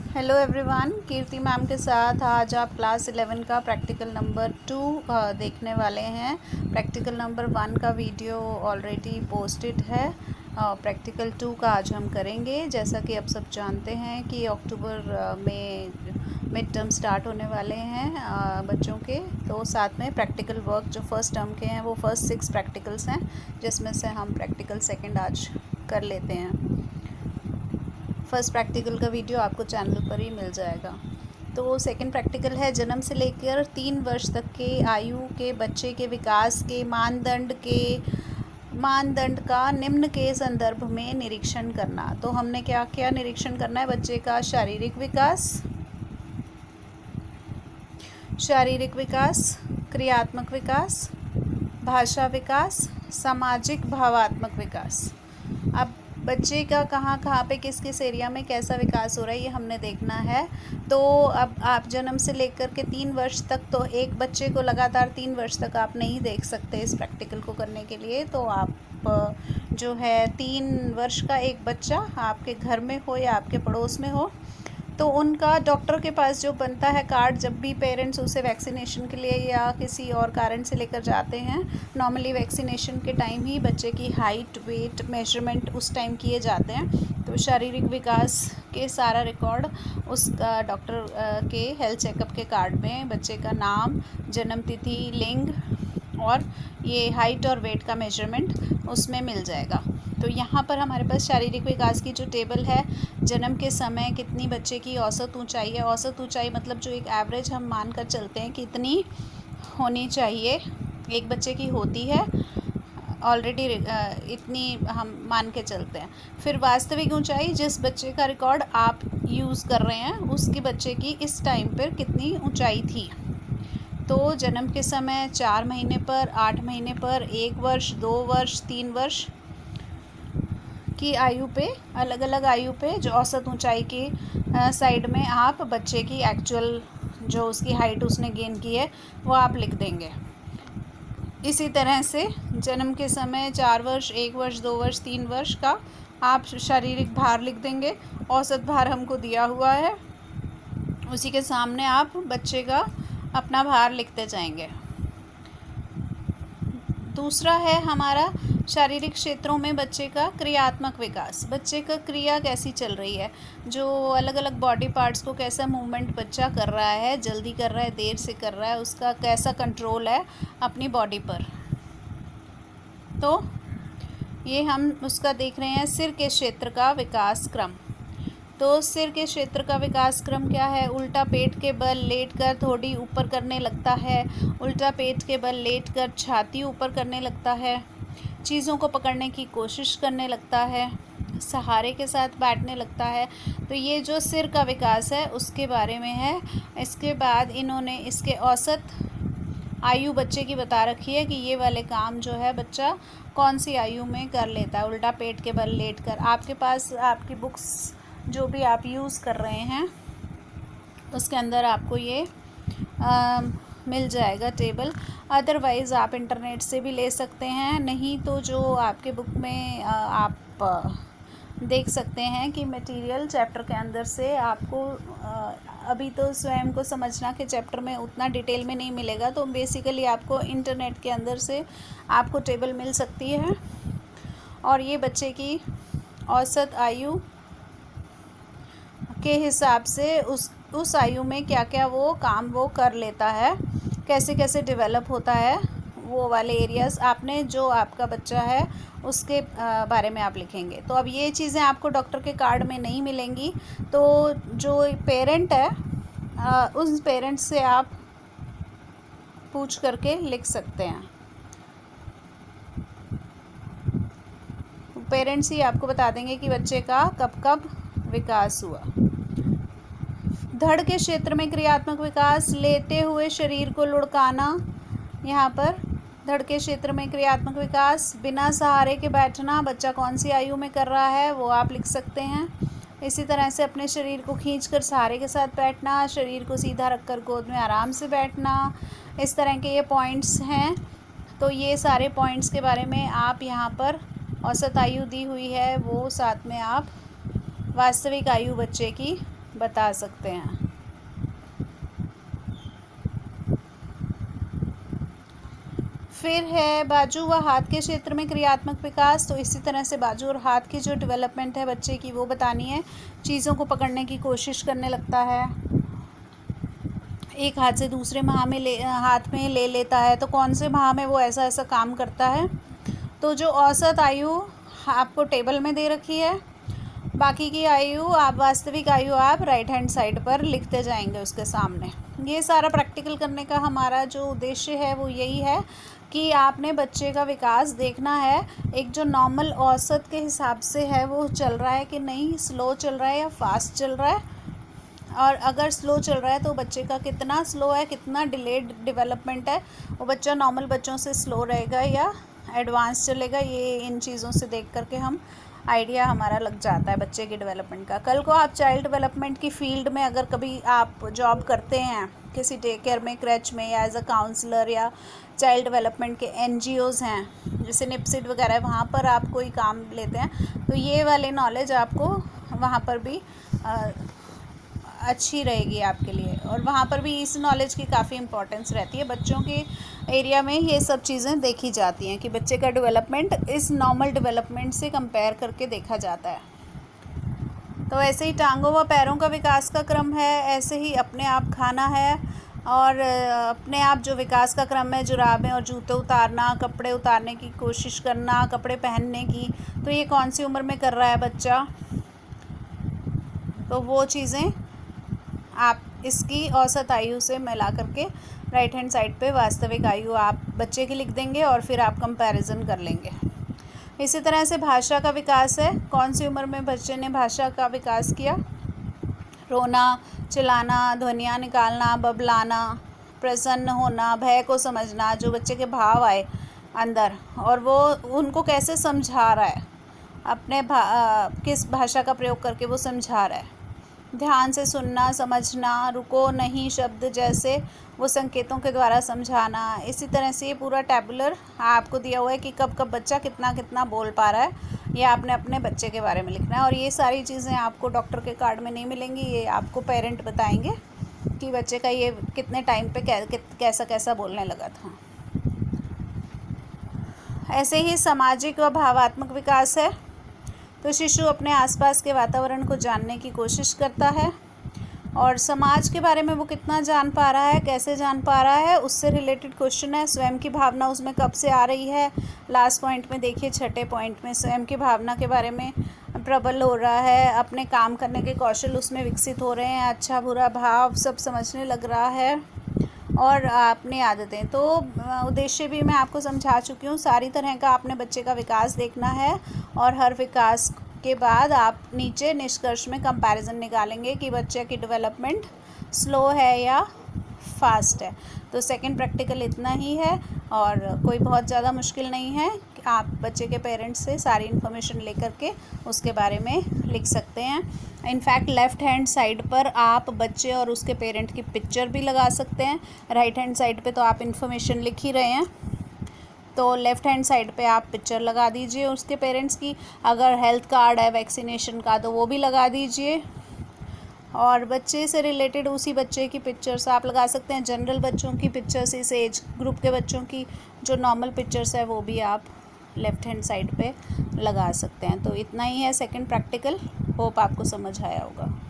Hello everyone, कीर्ति ma'am के साथ आज आप क्लास 11 का प्रैक्टिकल नंबर 2 देखने वाले हैं। प्रैक्टिकल नंबर 1 का वीडियो ऑलरेडी पोस्टेड है। प्रैक्टिकल 2 का आज हम करेंगे। जैसा कि आप सब जानते हैं कि अक्टूबर में मिड टर्म स्टार्ट होने वाले हैं बच्चों के, तो साथ में प्रैक्टिकल वर्क जो फर्स्ट टर्म के हैं वो फर्स्ट 6 प्रैक्टिकल्स हैं, जिसमें से हम प्रैक्टिकल सेकंड आज कर लेते हैं। फर्स्ट प्रैक्टिकल का वीडियो आपको चैनल पर ही मिल जाएगा। तो सेकंड प्रैक्टिकल है जन्म से लेकर 3 वर्ष तक के आयु के बच्चे के विकास के मानदंड का निम्न के संदर्भ में निरीक्षण करना। तो हमने क्या क्या निरीक्षण करना है? बच्चे का शारीरिक विकास, क्रियात्मक विकास, भाषा विकास, सामाजिक भावात्मक विकास। अब बच्चे का कहाँ पे किस एरिया में कैसा विकास हो रहा है ये हमने देखना है। तो अब आप जन्म से लेकर के 3 वर्ष तक, तो एक बच्चे को लगातार 3 वर्ष तक आप नहीं देख सकते इस प्रैक्टिकल को करने के लिए। तो आप जो है 3 वर्ष का एक बच्चा आपके घर में हो या आपके पड़ोस में हो, तो उनका डॉक्टर के पास जो बनता है कार्ड, जब भी पेरेंट्स उसे वैक्सीनेशन के लिए या किसी और कारण से लेकर जाते हैं, नॉर्मली वैक्सीनेशन के टाइम ही बच्चे की हाइट, वेट मेजरमेंट उस टाइम किए जाते हैं। तो शारीरिक विकास के सारा रिकॉर्ड उसका डॉक्टर के हेल्थ चेकअप के कार्ड में बच्चे का नाम, जन्म तिथि, लिंग और ये हाइट और वेट का मेजरमेंट उसमें मिल जाएगा। तो यहाँ पर हमारे पास शारीरिक विकास की जो टेबल है, जन्म के समय कितनी बच्चे की औसत ऊंचाई है। औसत ऊंचाई मतलब जो एक एवरेज हम मान कर चलते हैं कि इतनी होनी चाहिए, एक बच्चे की होती है ऑलरेडी, इतनी हम मान के चलते हैं। फिर वास्तविक ऊंचाई, जिस बच्चे का रिकॉर्ड आप यूज़ कर रहे हैं उसके बच्चे की इस टाइम पर कितनी ऊँचाई थी। तो जन्म के समय 4 महीने पर, 8 महीने पर, 1 वर्ष, 2 वर्ष, 3 वर्ष की आयु पे, अलग अलग आयु पे जो औसत ऊंचाई की साइड में आप बच्चे की एक्चुअल जो उसकी हाइट उसने गेन की है वो आप लिख देंगे। इसी तरह से जन्म के समय 4 वर्ष, 1 वर्ष, 2 वर्ष, 3 वर्ष का आप शारीरिक भार लिख देंगे। औसत भार हमको दिया हुआ है, उसी के सामने आप बच्चे का अपना भार लिखते जाएंगे। दूसरा है हमारा शारीरिक क्षेत्रों में बच्चे का क्रियात्मक विकास। बच्चे का क्रिया कैसी चल रही है, जो अलग अलग बॉडी पार्ट्स को कैसा मूवमेंट बच्चा कर रहा है, जल्दी कर रहा है, देर से कर रहा है, उसका कैसा कंट्रोल है अपनी बॉडी पर। तो ये हम उसका देख रहे हैं सिर के क्षेत्र का विकास क्रम। तो सिर के क्षेत्र का विकास क्रम क्या है? उल्टा पेट के बल लेटकर थोड़ी ऊपर करने लगता है, उल्टा पेट के बल लेटकर छाती ऊपर करने लगता है, चीज़ों को पकड़ने की कोशिश करने लगता है, सहारे के साथ बैठने लगता है। तो ये जो सिर का विकास है उसके बारे में है। इसके बाद इन्होंने इसके औसत आयु बच्चे की बता रखी है कि ये वाले काम जो है बच्चा कौन सी आयु में कर लेता है, उल्टा पेट के बल लेटकर। आपके पास आपकी बुक्स जो भी आप यूज़ कर रहे हैं उसके अंदर आपको ये मिल जाएगा टेबल। अदरवाइज़ आप इंटरनेट से भी ले सकते हैं, नहीं तो जो आपके बुक में आप देख सकते हैं कि मटेरियल चैप्टर के अंदर से आपको अभी तो स्वयं को समझना के चैप्टर में उतना डिटेल में नहीं मिलेगा, तो बेसिकली आपको इंटरनेट के अंदर से आपको टेबल मिल सकती है। और ये बच्चे की औसत आयु के हिसाब से उस आयु में क्या क्या वो काम वो कर लेता है, कैसे कैसे डेवलप होता है, वो वाले एरियाज़ आपने जो आपका बच्चा है उसके बारे में आप लिखेंगे। तो अब ये चीज़ें आपको डॉक्टर के कार्ड में नहीं मिलेंगी, तो जो पेरेंट है उस पेरेंट से आप पूछ करके लिख सकते हैं। पेरेंट्स ही आपको बता देंगे कि बच्चे का कब कब विकास हुआ। धड़ के क्षेत्र में क्रियात्मक विकास, लेटे हुए शरीर को लुढ़काना। यहाँ पर धड़ के क्षेत्र में क्रियात्मक विकास, बिना सहारे के बैठना, बच्चा कौन सी आयु में कर रहा है वो आप लिख सकते हैं। इसी तरह से अपने शरीर को खींचकर सहारे के साथ बैठना, शरीर को सीधा रखकर गोद में आराम से बैठना, इस तरह के ये पॉइंट्स हैं। तो ये सारे पॉइंट्स के बारे में आप यहाँ पर औसत आयु दी हुई है, वो साथ में आप वास्तविक आयु बच्चे की बता सकते हैं। फिर है बाजू व हाथ के क्षेत्र में क्रियात्मक विकास। तो इसी तरह से बाजू और हाथ की जो डेवलपमेंट है बच्चे की वो बतानी है। चीज़ों को पकड़ने की कोशिश करने लगता है, एक हाथ से दूसरे हाथ में ले लेता है। तो कौन से माह में वो ऐसा ऐसा काम करता है। तो जो औसत आयु आपको टेबल में दे रखी है, बाकी की आयु वास्तविक आयु आप राइट हैंड साइड पर लिखते जाएंगे उसके सामने। ये सारा प्रैक्टिकल करने का हमारा जो उद्देश्य है वो यही है कि आपने बच्चे का विकास देखना है, एक जो नॉर्मल औसत के हिसाब से है वो चल रहा है कि नहीं, स्लो चल रहा है या फास्ट चल रहा है। और अगर स्लो चल रहा है तो बच्चे का कितना स्लो है, कितना डिलेड डेवलपमेंट है, वो बच्चा नॉर्मल बच्चों से स्लो रहेगा या एडवांस चलेगा। ये इन चीज़ों से देख करके हम आइडिया हमारा लग जाता है बच्चे के डेवलपमेंट का। कल को आप चाइल्ड डेवलपमेंट की फील्ड में अगर कभी आप जॉब करते हैं किसी डे केयर में, क्रैच में, या एज अ काउंसलर, या चाइल्ड डेवलपमेंट के NGOs हैं जैसे निप्सिट वगैरह, वहाँ पर आप कोई काम लेते हैं तो ये वाले नॉलेज आपको वहाँ पर भी अच्छी रहेगी आपके लिए। और वहाँ पर भी इस नॉलेज की काफ़ी इम्पोर्टेंस रहती है। बच्चों के एरिया में ये सब चीज़ें देखी जाती हैं कि बच्चे का डेवलपमेंट इस नॉर्मल डेवलपमेंट से कंपेयर करके देखा जाता है। तो ऐसे ही टांगों व पैरों का विकास का क्रम है, ऐसे ही अपने आप खाना है, और अपने आप जो विकास का क्रम है, जुराबें और जूते उतारना, कपड़े उतारने की कोशिश करना, कपड़े पहनने की, तो ये कौन सी उम्र में कर रहा है बच्चा। तो वो चीज़ें आप इसकी औसत आयु से मिला करके राइट हैंड साइड पे वास्तविक आयु आप बच्चे की लिख देंगे और फिर आप कंपैरिजन कर लेंगे। इसी तरह से भाषा का विकास है, कौन सी उम्र में बच्चे ने भाषा का विकास किया। रोना, चिल्लाना, ध्वनियाँ निकालना, बबलाना, प्रसन्न होना, भय को समझना, जो बच्चे के भाव आए अंदर और वो उनको कैसे समझा रहा है, अपने किस भाषा का प्रयोग करके वो समझा रहा है। ध्यान से सुनना, समझना, रुको नहीं शब्द जैसे वो संकेतों के द्वारा समझाना। इसी तरह से ये पूरा टैबुलर आपको दिया हुआ है कि कब कब बच्चा कितना कितना बोल पा रहा है, ये आपने अपने बच्चे के बारे में लिखना है। और ये सारी चीज़ें आपको डॉक्टर के कार्ड में नहीं मिलेंगी, ये आपको पेरेंट बताएंगे कि बच्चे का ये कितने टाइम पे कैसा कैसा बोलने लगा था। ऐसे ही सामाजिक व भावात्मक विकास है। तो शिशु अपने आसपास के वातावरण को जानने की कोशिश करता है और समाज के बारे में वो कितना जान पा रहा है, कैसे जान पा रहा है, उससे रिलेटेड क्वेश्चन है। स्वयं की भावना उसमें कब से आ रही है, लास्ट पॉइंट में देखिए, छठे पॉइंट में स्वयं की भावना के बारे में प्रबल हो रहा है, अपने काम करने के कौशल उसमें विकसित हो रहे हैं, अच्छा बुरा भाव सब समझने लग रहा है, और अपनी आदतें। तो उद्देश्य भी मैं आपको समझा चुकी हूँ। सारी तरह का आपने बच्चे का विकास देखना है और हर विकास के बाद आप नीचे निष्कर्ष में कंपैरिजन निकालेंगे कि बच्चे की डेवलपमेंट स्लो है या फास्ट है। तो सेकंड प्रैक्टिकल इतना ही है और कोई बहुत ज़्यादा मुश्किल नहीं है। आप बच्चे के पेरेंट्स से सारी इन्फॉर्मेशन लेकर के उसके बारे में लिख सकते हैं। इनफैक्ट लेफ़्ट हैंड साइड पर आप बच्चे और उसके पेरेंट की पिक्चर भी लगा सकते हैं। राइट हैंड साइड पे तो आप इन्फॉर्मेशन लिख ही रहे हैं, तो लेफ़्ट हैंड साइड पे आप पिक्चर लगा दीजिए उसके पेरेंट्स की। अगर हेल्थ कार्ड है वैक्सीनेशन का तो वो भी लगा दीजिए, और बच्चे से रिलेटेड उसी बच्चे की पिक्चर्स आप लगा सकते हैं। जनरल बच्चों की पिक्चर्स, इस एज ग्रुप के बच्चों की जो नॉर्मल पिक्चर्स है वो भी आप लेफ़्ट हैंड साइड पे लगा सकते हैं। तो इतना ही है सेकंड प्रैक्टिकल। होप आपको समझ आया होगा।